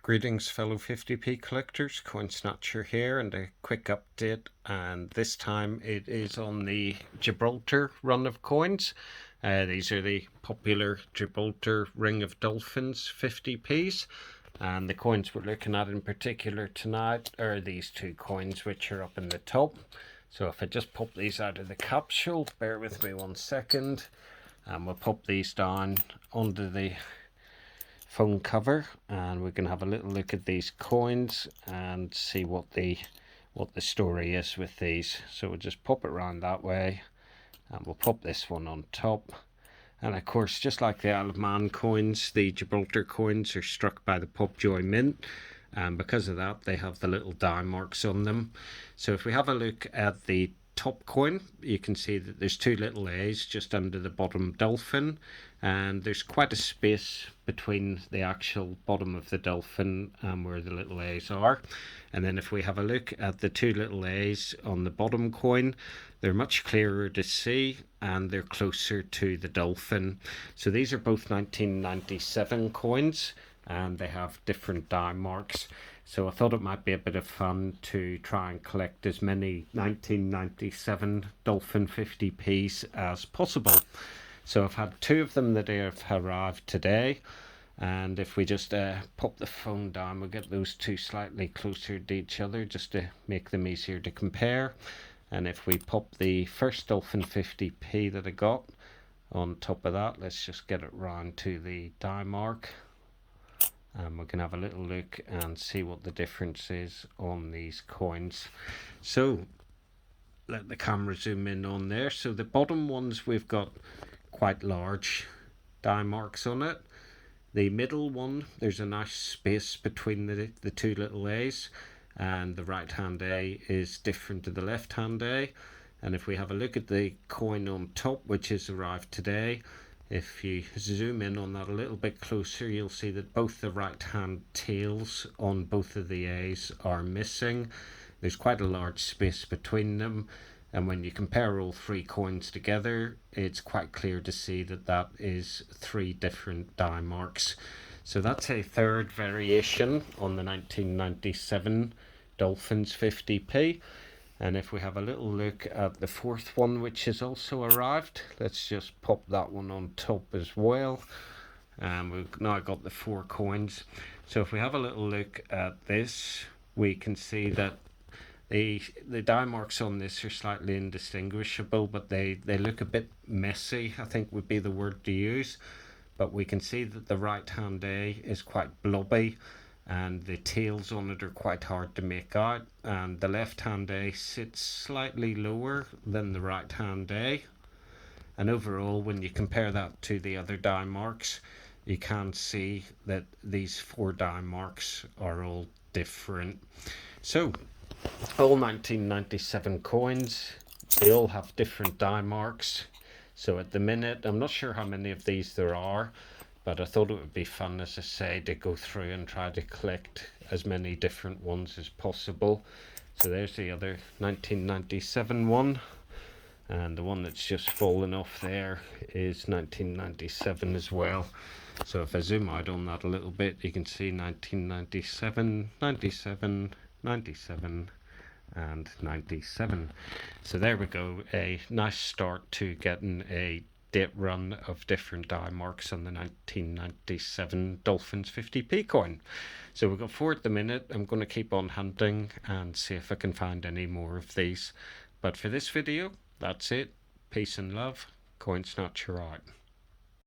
Greetings fellow 50p collectors, Coin Snatcher here, and a quick update, and this time it is on the Gibraltar run of coins. These are the popular Gibraltar ring of Dolphins 50p's, and the coins we're looking at in particular tonight are these two coins which are up in the top. So if I just pop these out of the capsule, bear with me 1 second, and we'll pop these down onto the phone cover, and we can have a little look at these coins and see what the story is with these. So we'll just pop it around that way, and we'll pop this one on top. And of course, just like the Isle of Man coins, the Gibraltar coins are struck by the Popjoy mint, and because of that they have the little Diemarks on them. So if we have a look at the top coin, you can see that there's two little A's just under the bottom Dolphin, and there's quite a space between the actual bottom of the Dolphin and where the little A's are. And then if we have a look at the two little A's on the bottom coin, they're much clearer to see and they're closer to the Dolphin. So these are both 1997 coins and they have different Diemarks. So I thought it might be a bit of fun to try and collect as many 1997 Dolphin 50p's as possible. So I've had two of them that have arrived today, and if we just pop the phone down, we'll get those two slightly closer to each other just to make them easier to compare. And if we pop the first Dolphin 50p that I got on top of that, let's just get it round to the Diemark, and we can have a little look and see what the difference is on these coins. So let the camera zoom in on there. So the bottom ones, we've got quite large Diemarks on it. The middle one, there's a nice space between the two little A's, and the right hand A is different to the left hand A. And if we have a look at the coin on top, which has arrived today, if you zoom in on that a little bit closer, you'll see that both the right hand tails on both of the A's are missing. There's quite a large space between them, and when you compare all three coins together, it's quite clear to see that that is three different Diemarks. So that's a third variation on the 1997 Dolphins 50p. And if we have a little look at the fourth one, which has also arrived, let's just pop that one on top as well. And we've now got the four coins. So if we have a little look at this, we can see that the Diemarks on this are slightly indistinguishable, but they look a bit messy, I think would be the word to use. But we can see that the right hand A is quite blobby, and the tails on it are quite hard to make out, and the left hand A sits slightly lower than the right hand A. And overall, when you compare that to the other Diemarks, you can see that these four Diemarks are all different. So all 1997 coins, they all have different Diemarks. So at the minute, I'm not sure how many of these there are, but I thought it would be fun, as I say, to go through and try to collect as many different ones as possible. So there's the other 1997 one, and the one that's just fallen off there is 1997 as well. So if I zoom out on that a little bit, you can see 1997, 97, 97 and 97. So there we go, a nice start to getting a date run of different Diemarks on the 1997 Dolphins 50p coin. So we've got four at the minute. I'm going to keep on hunting and see if I can find any more of these. But for this video, that's it. Peace and love. Coin Snatcher out.